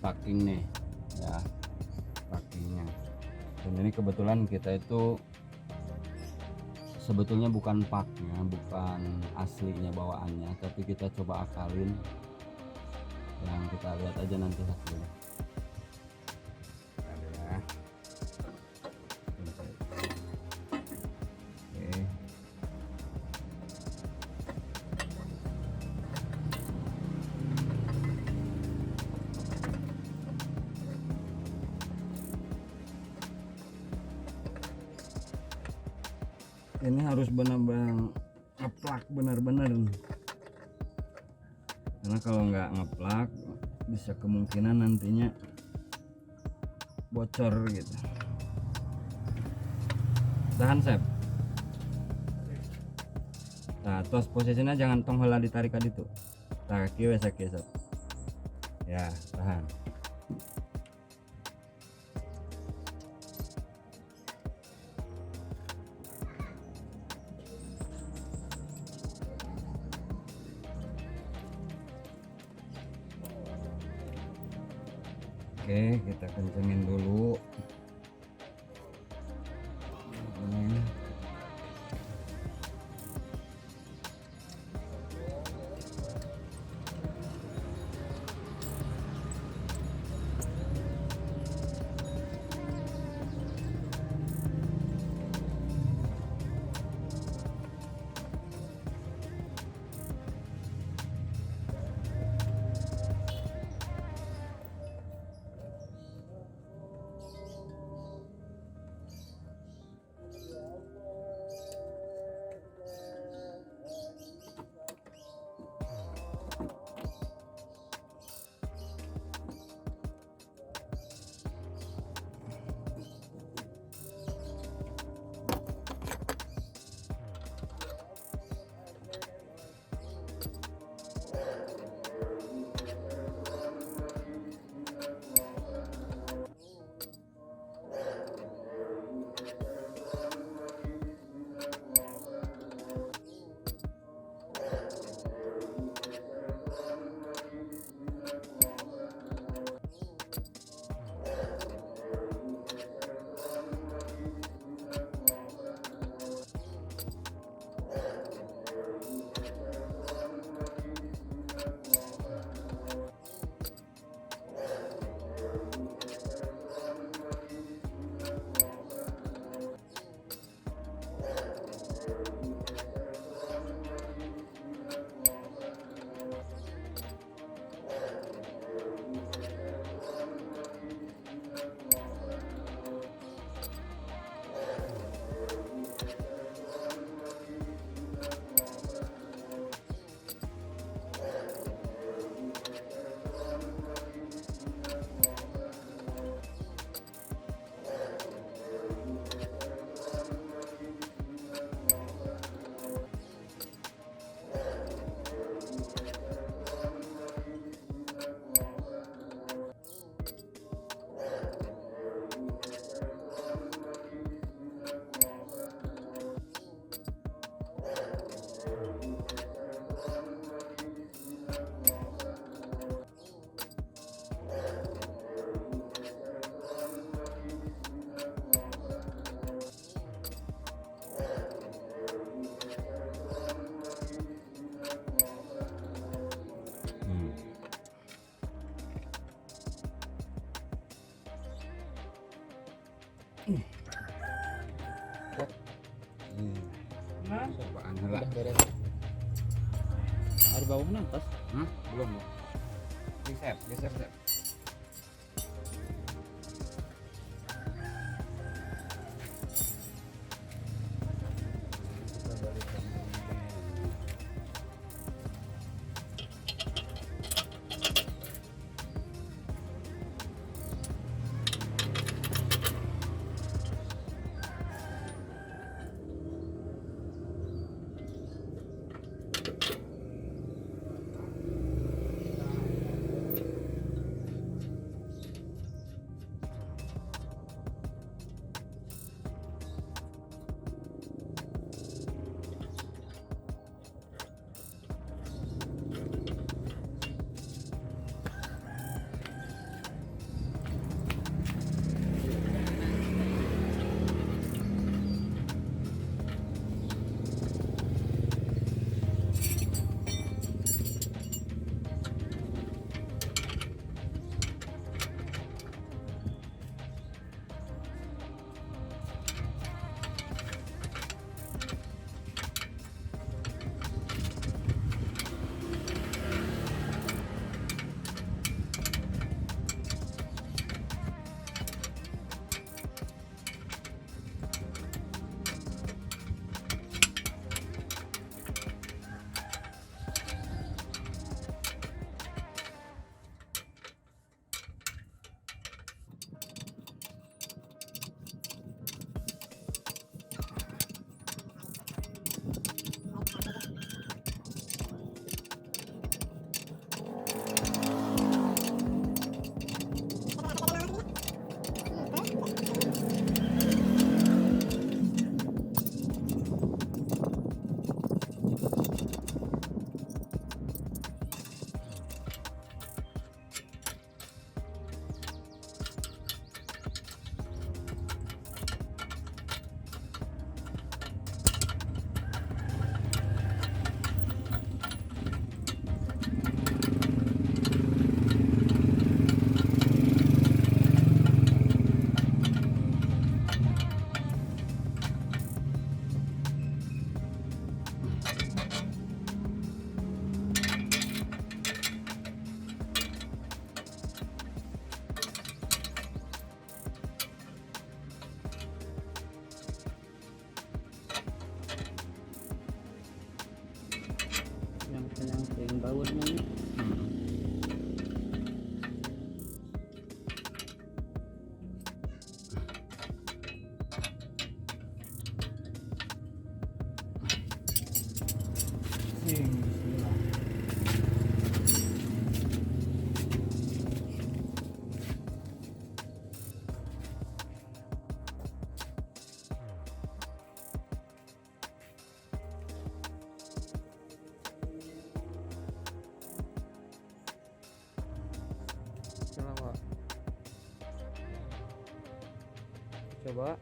packing nih ya, packingnya. Dan ini kebetulan kita itu sebetulnya bukan paknya, bukan aslinya bawaannya, tapi kita coba akalin. Yang kita lihat aja nanti hasilnya. Ya. Oke. Ini harus benar-benar ngeplak benar-benar, karena kalau nggak ngeplak bisa kemungkinan nantinya bocor gitu. Tahan Sep. Nah tos posisinya jangan tong heula ditarik ka ditu. Tah kieu Sep. Ya tahan. Oke, kita kencengin dulu. Cobaan heula. Ada bawah nantas? Belum. Geser. Packing, bismillah. Coba.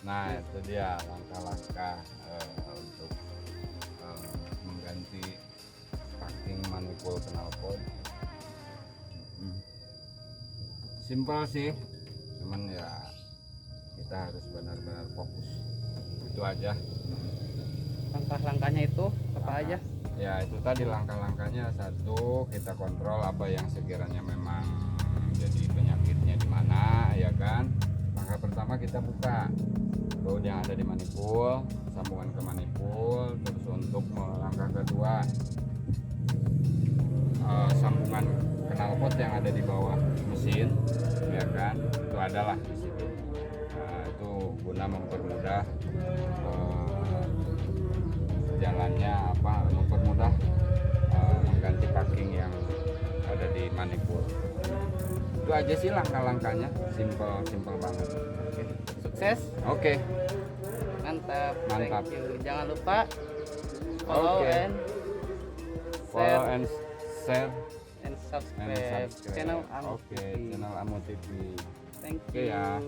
Nah itu dia langkah-langkah untuk mengganti packing manifold knalpot. Simpel sih, cuman ya kita harus benar-benar fokus, itu aja. Langkah-langkahnya itu apa aja? Ya itu tadi langkah-langkahnya. Satu, kita kontrol apa yang sekiranya memang jadi penyakitnya di mana, ya kan. Langkah pertama kita buka baut yang ada di manifold, sambungan ke manifold. Terus untuk langkah kedua, sambungan knalpot yang ada di bawah mesin, ya kan, itu adalah di situ. Itu guna mempermudah jalannya, mempermudah mengganti packing yang ada di manifold. Itu aja sih langkah-langkahnya, simple banget. Oke. Sukses. Oke. Mantap. Mantap. Thank you. Jangan lupa follow Oke. Follow and share and subscribe and subscribe. channel AMUH Oke, TV. channel AMUH TV. Thank Oke you. ya.